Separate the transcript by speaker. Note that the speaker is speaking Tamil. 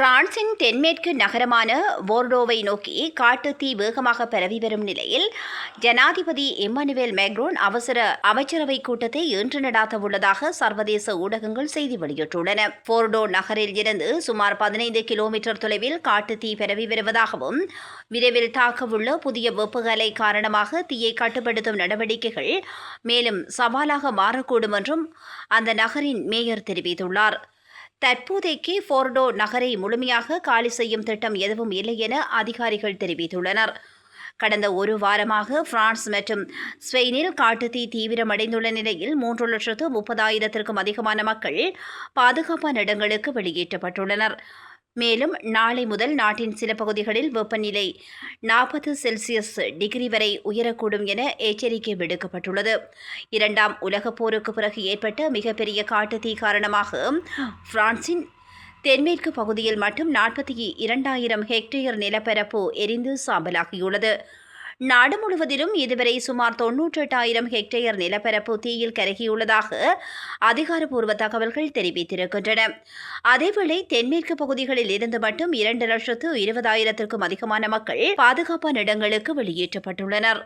Speaker 1: பிரான்சின் தென்மேற்கு நகரமான போர்டோவை நோக்கி காட்டுத்தீ வேகமாக பரவி வரும் நிலையில் ஜனாதிபதி இம்மானுவேல் மேக்ரோன் அவசர அமைச்சரவை கூட்டத்தை இன்று நடாத்தவுள்ளதாக சர்வதேச ஊடகங்கள் செய்தி வெளியிட்டுள்ளன. போர்டோ நகரில் இருந்து சுமார் 15 கிலோமீட்டர் தொலைவில் காட்டுத்தீ பரவி வருவதாகவும் விரைவில் தாக்கவுள்ள புதிய வெப்ப காரணமாக தீயை கட்டுப்படுத்தும் நடவடிக்கைகள் மேலும் சவாலாக மாறக்கூடும் என்றும் அந்த நகரின் மேயர் தெரிவித்துள்ளார். தற்போதைக்கு போர்டோ நகரை முழுமையாக காலி செய்யும் திட்டம் எதுவும் இல்லை என அதிகாரிகள் தெரிவித்துள்ளனர். கடந்த ஒரு வாரமாக பிரான்ஸ் மற்றும் ஸ்பெயினில் காட்டுத்தீ தீவிரமடைந்துள்ள நிலையில் 3,30,000க்கும் அதிகமான மக்கள் பாதுகாப்பான இடங்களுக்கு வெளியேற்றப்பட்டுள்ளனர். மேலும் நாளை முதல் நாட்டின் சில பகுதிகளில் வெப்பநிலை 40 செல்சியஸ் டிகிரி வரை உயரக்கூடும் என எச்சரிக்கை விடுக்கப்பட்டுள்ளது. 2ஆம் உலகப் போருக்கு பிறகு ஏற்பட்ட மிகப்பெரிய காட்டுத்தீ காரணமாக பிரான்சின் தென்மேற்கு பகுதியில் மட்டும் 42,000 ஹெக்டேயர் நிலப்பரப்பு எரிந்து சாம்பலாகியுள்ளது. நாடு முழுவதிலும் இதுவரை சுமார் 98,000 ஹெக்டேயர் நிலப்பரப்பு தீயில் கருகியுள்ளதாக அதிகாரப்பூர்வ தகவல்கள் தெரிவித்திருக்கின்றன. அதேவேளை தென்மேற்கு பகுதிகளில் இருந்து மட்டும் 2,20,000க்கும் அதிகமான மக்கள் பாதுகாப்பான இடங்களுக்கு வெளியேற்றப்பட்டுள்ளனர்.